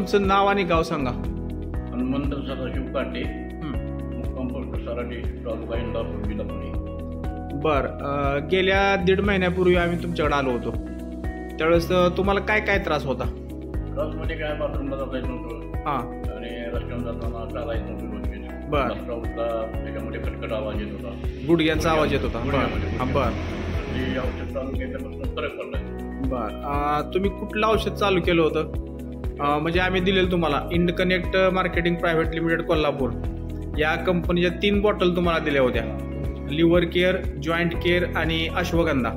तुमचं नाव आणि गाव सांगा. हनुमंत सदाशिव काटे, मुक्काम पोस्ट सराटी, तालुका इंदापूर, जिल्हा पुणे. बर, गेल्या 1.5 महिन्यापूर्वी आम्ही तुमच्याकडे आलो होतो. त्यावेळेस तुम्हाला काय काय त्रास होता? त्रासमध्ये काय बाथरूमला जाता येत नव्हतं हां. आणि रस्त्यावर जाताना चाला येत नव्हतं. बर. त्याच्यामध्ये खटखट आवाज येत होता, गुडघ्यांचा आवाज येत होता. गुडघ्यामध्ये. हां. बर ते औषध चालू केल्यापासून फरक पडलाय. बर, तुम्ही कुठलं औषध चालू केलं होतं? म्हणजे आम्ही दिलेलं तुम्हाला इंडकनेक्ट मार्केटिंग प्रायव्हेट लिमिटेड कोल्हापूर या कंपनीच्या 3 बॉटल तुम्हाला दिल्या होत्या. लिव्हर केअर, जॉईंट केअर आणि अश्वगंधा.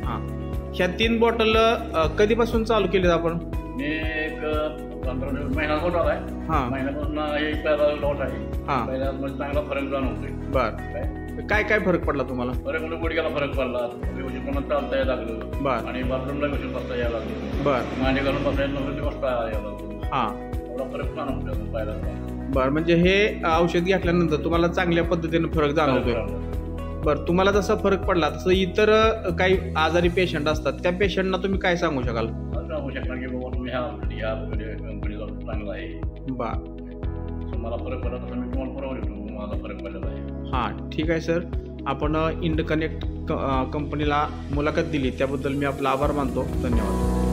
हां, ह्या 3 बॉटल कधीपासून चालू केलेत आपण? मी एक 15 दिवस, महिना होत आलाय. महिन्यापासून हे पहिला लॉट आहे. पहिल्या चांगला फरक जाणवतोय. बर, काय काय फरक पडला तुम्हाला? फरक म्हणजे गुडघ्याला फरक पडला, व्यवस्थितपणे चालता यायला लागलं. बर. आणि बाथरूमला व्यवस्थित बसता यायला लागलं. बर. मांडी घालून बसायला नव्हतं, ते बसता यायला लागलं. हां. एवढा फरक जाणवतोय पहिला. बर, म्हणजे हे औषध घेतल्यानंतर तुम्हाला चांगल्या पद्धतीने फरक जाणवतोय. बरं, तुम्हाला जसा फरक पडला तसं इतर काही आजारी पेशंट असतात, त्या पेशंटना तुम्ही काय सांगू शकाल? सांगू शकणार की बाबा तुम्ही ह्या कंपनीचा चांगला आहे. बर, मला फरक पडला तसं मी तुम्हाला पुरवू शकतो, मला फरक पडलेला आहे. हां, ठीक आहे सर. आपण इंडकनेक्ट कंपनीला मुलाखत दिली त्याबद्दल मी आपला आभार मानतो. धन्यवाद.